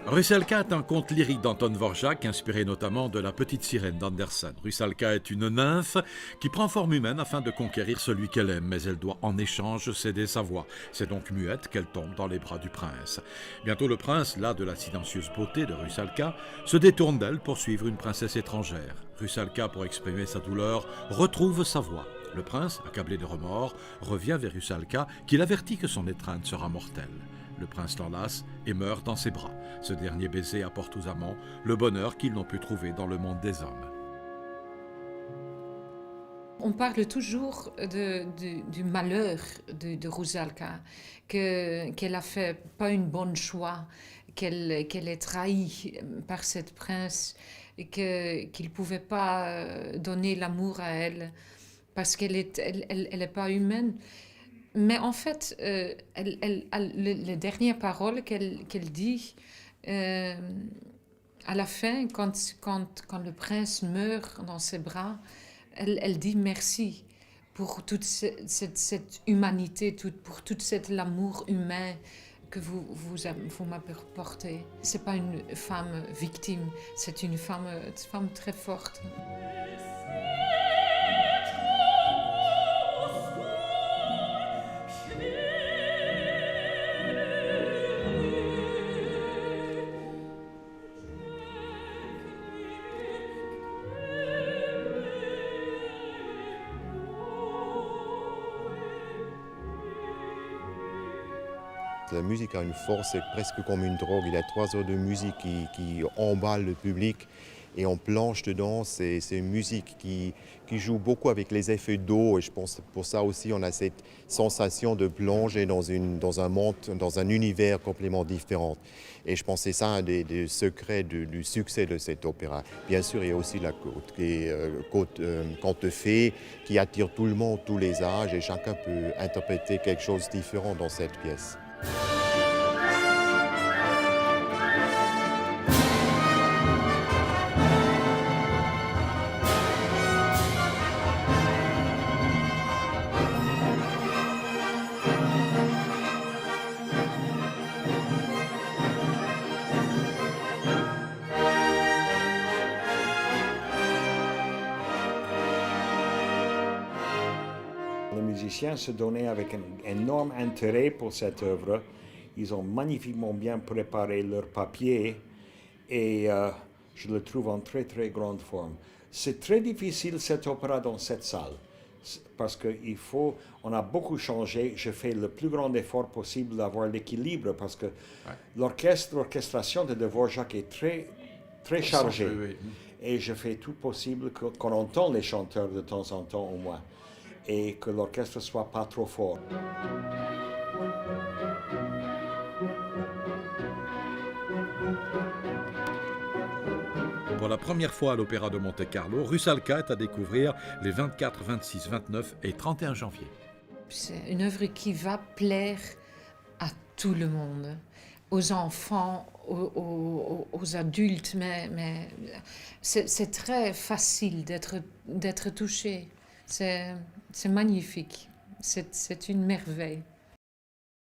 Rusalka est un conte lyrique d'Anton Dvorak, inspiré notamment de La Petite Sirène d'Andersen. Rusalka est une nymphe qui prend forme humaine afin de conquérir celui qu'elle aime, mais elle doit en échange céder sa voix. C'est donc muette qu'elle tombe dans les bras du prince. Bientôt le prince, las de la silencieuse beauté de Rusalka, se détourne d'elle pour suivre une princesse étrangère. Rusalka, pour exprimer sa douleur, retrouve sa voix. Le prince, accablé de remords, revient vers Rusalka, qui l'avertit que son étreinte sera mortelle. Le prince l'enlace et meurt dans ses bras. Ce dernier baiser apporte aux amants le bonheur qu'ils n'ont pu trouver dans le monde des hommes. On parle toujours du malheur de Rusalka, qu'elle a fait pas une bonne choix, qu'elle est trahie par cette prince et qu'il ne pouvait pas donner l'amour à elle parce qu'elle est pas humaine. Mais en fait, les dernières paroles qu'elle dit à la fin, quand le prince meurt dans ses bras, elle dit merci pour toute cette humanité, pour tout cet amour humain que vous m'avez porté. Ce n'est pas une femme victime, c'est une femme très forte. La musique a une force, c'est presque comme une drogue. Il y a 3 heures de musique qui emballe le public et on plonge dedans. C'est une musique qui joue beaucoup avec les effets d'eau et je pense que pour ça aussi on a cette sensation de plonger dans un monde, dans un univers complètement différent. Et je pense que c'est ça un des secrets du succès de cet opéra. Bien sûr, il y a aussi la conte fée qui attire tout le monde, tous les âges et chacun peut interpréter quelque chose de différent dans cette pièce. Les musiciens se donnaient avec un énorme intérêt pour cette œuvre. Ils ont magnifiquement bien préparé leur papier et je le trouve en très très grande forme. C'est très difficile cet opéra dans cette salle parce on a beaucoup changé. Je fais le plus grand effort possible d'avoir l'équilibre parce que l'orchestration de Dvorak est très, très chargée. Oui. Et je fais tout possible qu'on entende les chanteurs de temps en temps au moins et que l'orchestre ne soit pas trop fort. Pour la première fois à l'Opéra de Monte-Carlo, Rusalka est à découvrir les 24, 26, 29 et 31 janvier. C'est une œuvre qui va plaire à tout le monde, aux enfants, aux adultes, mais c'est très facile d'être touché. C'est magnifique, c'est une merveille.